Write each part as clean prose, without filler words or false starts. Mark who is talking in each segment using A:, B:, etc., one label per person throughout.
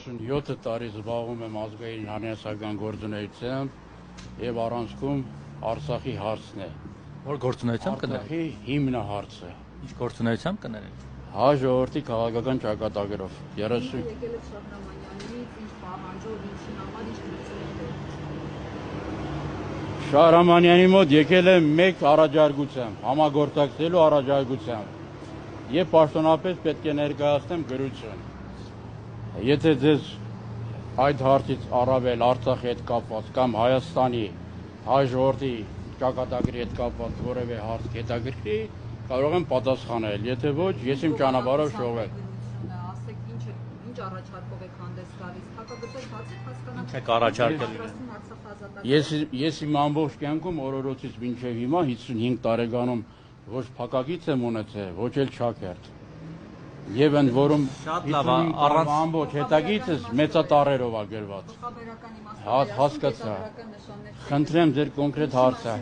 A: 7 տարի զբաղվում եմ ազգային հանրահայկական գործունեությամբ եւ առանցքում Արցախի հարցն է։
B: Որ գործունեությամբ կներեք։
A: Արցախի հիմնահարցը։
B: Ինչ գործունեությամբ կներեք։
A: Հա ժողովրդի քաղաքական ճակատագրով 30
C: եկել եք Շահրամանյանից, ինչ պահանջով, ինչի համար, ինչ գծում
A: Շահրամանյանի մոտ եկել եմ մեկ առաջարկությամբ, համագործակցելու առաջարկությամբ եւ պաշտոնապես պետք է ներկայացնեմ գրություն։ Եթե ձեզ այդ հարցից առավել Արցախի հետ կապված կամ Հայաստանի հայ ժողովրդի ճակատագրի հետ կապված որևէ հարց հետաքրքրի, կարող եմ պատասխանել, եթե ոչ, ես իմ ճանապարհով շողվեմ։
C: Ասեք ինչ առաջարկով եք հանդես գալիս, հակագծեր բացեք հասկանալ։
B: Ինչ եք առաջարկել։
A: Ես իմ ամբողջ կյանքում օրորոցից մինչև հիմա 55 տարեկանում ոչ փակագից եմ ունեցել, ոչ էլ չակերտ։ Եվ ընդ որում
B: շատ լավ, առանց
A: ամբողջ հետագիծս մեծատառերով է գրված։ Հասկացա։ Խնդրեմ ձեր կոնկրետ հարցը։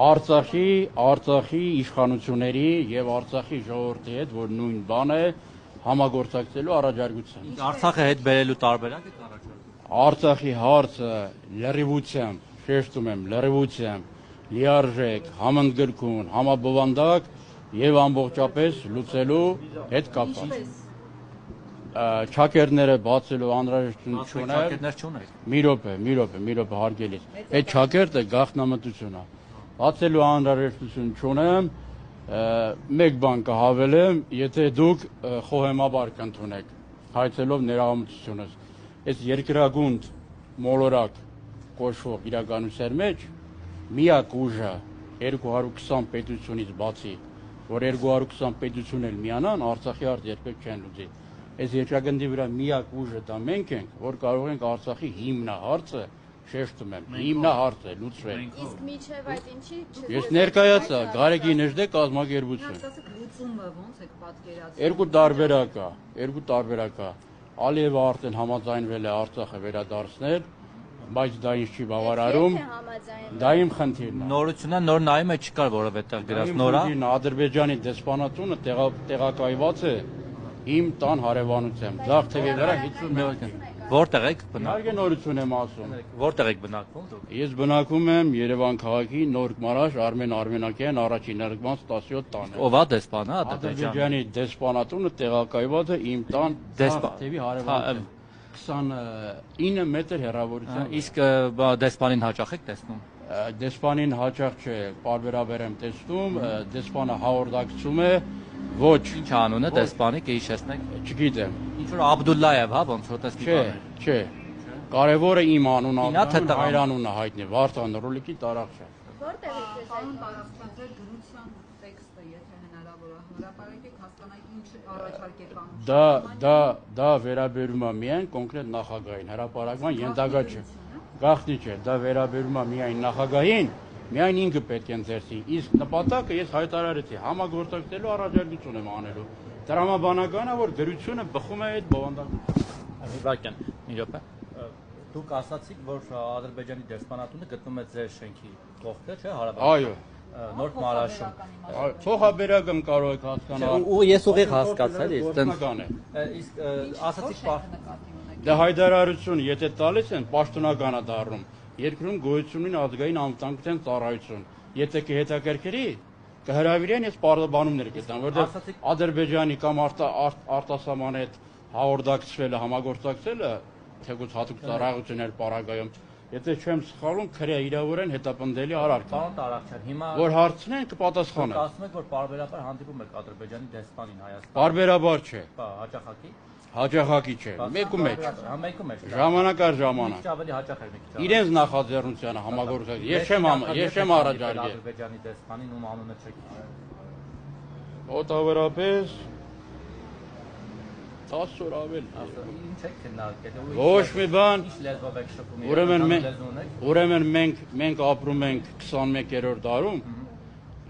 A: Արցախի իշխանությունների եւ Արցախի ժողովրդի հետ, որ նույն բան է, համագործակցելու առաջարկություն։
B: Արցախը հետ բերելու տարբերակ եք առաջարկում։
A: Արցախի հարցը լրիվությամբ, շեշտում եմ, լրիվությամբ, լիարժեք, համընդգրկուն, համաբովանդակ եւ ամբողջապես լուծելու հետ կապված։ Չակերտները բացելու անհրաժեշտություն չուներ։ Մի րոպե հարգելիս։ Այդ չակերտը գաղտնամտություն է։ Բացելու անհրաժեշտություն չունեմ, մեկ բան կհավելեմ, եթե դուք խոհեմաբար կընդունեք, հայցելով ներողամտությունս։ Այս երկրագունդ մոլորակ կոչվող իրականության մեջ միակ ուժը 220 պետությունից բացի, որ 220 պետություն էլ միանան, Արցախի հարց երբեք չեն լուծի։ Այս երկրագնդի վրա միակ ուժը դա մենք ենք, որ կարող ենք Արցախի հիմնահարցը, շեշտում եմ, հիմնահարցը լուծվել։
C: Իսկ միջև այդ ինչի
A: Ես ներկայացա Գարեգի Նժդե կազմակերպություն։
C: լուծումը ոնց եք պատկերացնում։
A: Երկու տարբերակ է։ Ալիևը արդեն համաձայնվել է Արցախը վերադարձնել, բայց դա ինչ չի բավարարում։ Դա իմ խնդիրն է։
B: Նորությունը նոր նայում է չկար որևէ տեղ գրած նորա։
A: Ադրբեջանի դեսպանատունը տեղակայված է իմ տան հարևանությամբ։ Ձախ թևի վրա 51։
B: Որտեղ եք բնակվում։
A: Իհարկե նորություն եմ ասում։
B: Որտեղ եք բնակվում դուք։
A: Ես բնակվում եմ Երևան քաղաքի Նոր Մարաշ Արմեն Արմենակյան առաջին հերկման 17 տանը։
B: Ով է դեսպանը
A: Ադրբեջանի դեսպանատունը տեղակայված է իմ տան ձախ թևի հարևանությամբ։ 29 մետր հեռավորության։
B: Իսկ դեսպանին հաճախ եք տեսնում։
A: Դեսպանին հաճախ չէ, պարբերաբար եմ տեսնում, դեսպանը հաղորդակցում է, ոչ։
B: Ինչ անուն է դեսպանի, կհիշեցնեք։
A: Չգիտեմ։
B: Ինչ որ Աբդուլլաև, հա, ոնց որ տեսքի բան է։
A: Չէ։ Կարևորը իմ անունը,
B: Ինա
A: հայրանունը հայտնի, Վարդան Ռուլիկի տարածքը։
C: Որտեղ եք այս այն տարածքներ գրության տեքստը, եթե հնարավոր է, հրապարակեք հասկանանք ինչ առաջարկ եք անում։
A: Դա վերաբերում է միայն կոնկրետ նախագահին, հրապարակման ենթակա չէ։ Գաղտնի չէ, դա վերաբերում է միայն նախագահին, միայն ինքը պետք է ընձեռի։ Իսկ նպատակը ես հայտարարեցի, համագործակցելու առաջարկություն եմ անելու։ Տրամաբանականը, որ գրությունը բխում է այդ բովանդակությունը։
B: Իվակյան, մի րոպե։ Դուք ասացիք, որ Ադրբեջանի դեսպանատունը գտնվում է ձեր շենքի կողքը, չէ՞, հարաբերական։
A: Այո։
B: Նոր Մարաշում։
A: Փոխաբերակամ կարող եք հասկանալ։
B: Ու ես ուղիղ հասկացա,
A: Գործնական է։
B: իսկ ասացիք
A: Դա հայտարարություն, եթե տալիս են, պաշտոնական է դառնում։ Երկրում գոյություն ունի ազգային անվտանգության ծառայություն։ Եթե կհետաքրքրի, կհրավիրեն, ես պարզաբանումներ կտամ, որովհետև Ադրբեջանի կամ արտասահման հետ հաղորդակցվելը, համագործակցելը, թեկուզ հատուկ ծառայություններ պարագայում, եթե չեմ սխալվում, քրեա իրավորեն հետապնդելի արարք։
B: Պարոն Տարաքչյան, հիմա
A: որ հարցնեն կպատասխանեն։
B: ասում եք, որ պարբերաբար հանդիպում եք Ադրբեջանի դեսպանին Հայաստանում։
A: Պարբերաբար չէ։
B: Հաճախակի։
A: Հաճախակի չէ։ Մեկու մեջ։
B: Մեկու մեջ։
A: Ժամանակ առ ժամանակ։
B: Ավելի հաճախ էր մի քիչ։
A: Իրենց նախաձեռնությանը համագործակցել։ Ես չեմ առաջարկել։
B: Ադրբեջանի դեսպանին ում անունը չեք։
A: Մոտավորապես 10 օր ավել։
B: Ինչ եք քննարկել։
A: Ոչ մի բան։
B: Ինչ լեզվով եք շփում։
A: Ուրեմն մենք ապրում ենք 21-րդ դարում։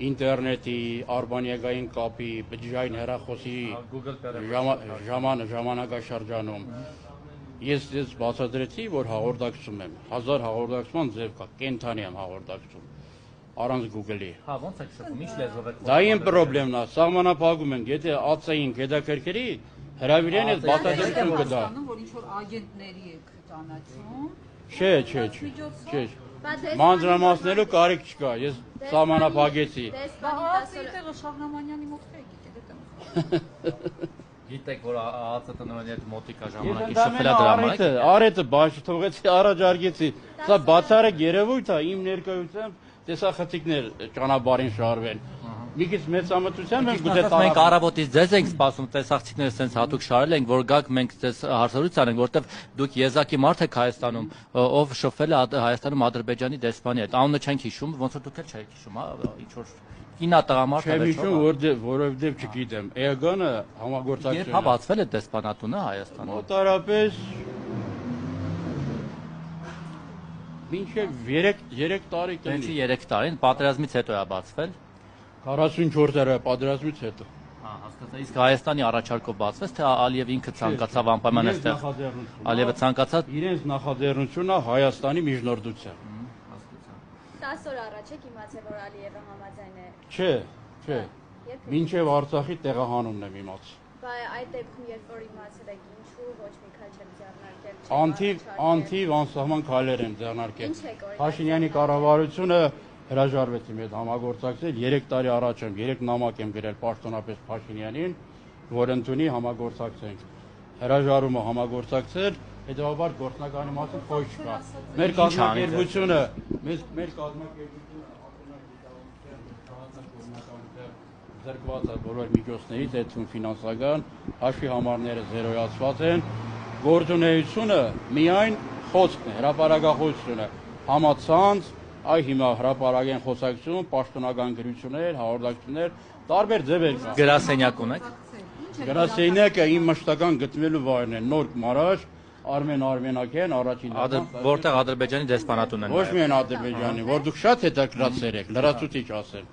A: Ինտերնետի, արբանյակային կապի, բջջային հեռախոսի ժամանակաշրջանում ես բացատրեցի, որ հաղորդակցում եմ, 1000 հաղորդակցման ձև կա, կենթանի եմ հաղորդակցում, առանց Google-ի։
B: Հա, ոնց եք շփում, ինչ լեզվով եք։
A: Դա իմ պրոբլեմն է, սահմանափակում ենք, եթե ԱՑ-ին հետաքրքրի, հրավիրեն ես բացատրություն կտա։
C: որ ինչ որ ագենտների եք ճանաչում։
A: Չէ։ Մանրամասնելու կարիք չկա, ես սահմանափակեցի։
C: Տեղը Շահնամանյանի մոտ եկեք։
B: Գիտեք, որ ԱԱՑՏՆ-ի հետ մոտիկա
A: Ես
B: ժամանակի
A: դա
B: շփելա դրամա եք։
A: Արետը բաց թողեցի, առաջարկեցի։ Սա բացառիկ երևույթ է, իմ ներկայությամբ տեսա խցիկներ ճանապարհին շարվեն։ Մի քիչ մեծամտությամբ եմ գուցե
B: Մենք առավոտից ձեզ ենք սպասում, տեսախցիկները sense հատուկ շարել ենք, որ գաք մենք ձեզ հարցրույց անենք, որտեվ դուք եզակի մարդ եք Հայաստանում, ով շփվել է Հայաստանում Ադրբեջանի դեսպանի հետ։ Անունը չենք հիշում, ոնց որ դուք էլ չեք հիշում, հա, ինչ որ կինա տղամարդ է։
A: Չեմ հիշում, որովհետև չգիտեմ։ Էգանը համագործակցություն։
B: Երբ բացվել է դեսպանատունը Հայաստանում։
A: Մոտարապես մինչև 3 տարի կլինի։
B: Ինչի 3 տարին, պատերազմից հետո է բացվել։
A: 44 տարի պատերազմից հետո։
B: Հա, հասկացա։ Իսկ Հայաստանի առաջարկով բացվեց, թե Ալիև ինքը ցանկացավ անպայման այստեղ։ Ալիևը ցանկացավ
A: իրենց նախաձեռնությունը Հայաստանի միջնորդությամբ։
B: Հասկացա։
D: 10 օր առաջ եք իմացել, որ Ալիևը համաձայն է։
A: Չէ։ Մինչև Արցախի տեղահանումն եմ իմացել։
D: Բայց այդ դեպքում երբ որ իմացել եք ինչու ոչ մի քայլ չեք ձեռնարկել։
A: Անթիվ անսահման քայլեր են ձեռնարկել։
D: Ինչ եք օրինակ
A: Փաշինյանի կառավարությունը հրաժարվեց իմ հետ համագործակցել 3 տարի առաջ եմ 3 նամակ եմ գրել պաշտոնապես Փաշինյանին, որ ընդունի համագործակցենք։ Հրաժարումը համագործակցել, հետևաբար գործնականի մասին խոսք չկա։ Մեր կազմակերպությունը զրկված է բոլոր միջոցներից, այդ ֆինանսական հաշվի համարները զերոյացված են։ Գործունեությունը միայն խոսքն է, հրապարակախոսությունը, համացանց, այ հիմա հրապարակեն խոսակցություն, պաշտոնական գրություններ, հաղորդակցություններ, տարբեր ձևեր կան։
B: գրասենյակ ունեք։
A: Գրասենյակը իմ մշտական գտնվելու վայրն է, Նոր Մարաշ, Արմեն Արմենակյան, առաջին
B: Որտեղ Ադրբեջանի դեսպանատունն է։
A: Ոչ միայն Ադրբեջանի, որ դուք շատ հետաքրքրացեր եք, լրացուցիչ ասել։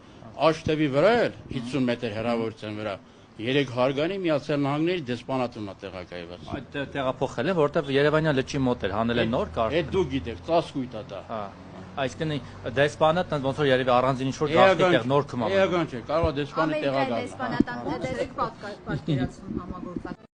A: Աշտևի վրա էլ 50 մետր հեռավորության վրա 3 հարգանի Միացյալ Նահանգների դեսպանատունն է տեղակայված։
B: Այդ տեղափոխել են, որտեղ Երևանյան լճի մոտ էր, հանել են նոր կարգ։
A: Այդ դու գիտեք, ծածկույթ է դա։
B: Հա։ Այսինքն դեսպանը ոնց որ երևի առանձին ինչ-որ գաղտնի տեղ նոր կմա։
A: Էական չէ, կարող է դեսպանը տեղակայել։
D: Դեսպանատան
C: Ո՞նց եք պատկերացնում համագործակցությունը։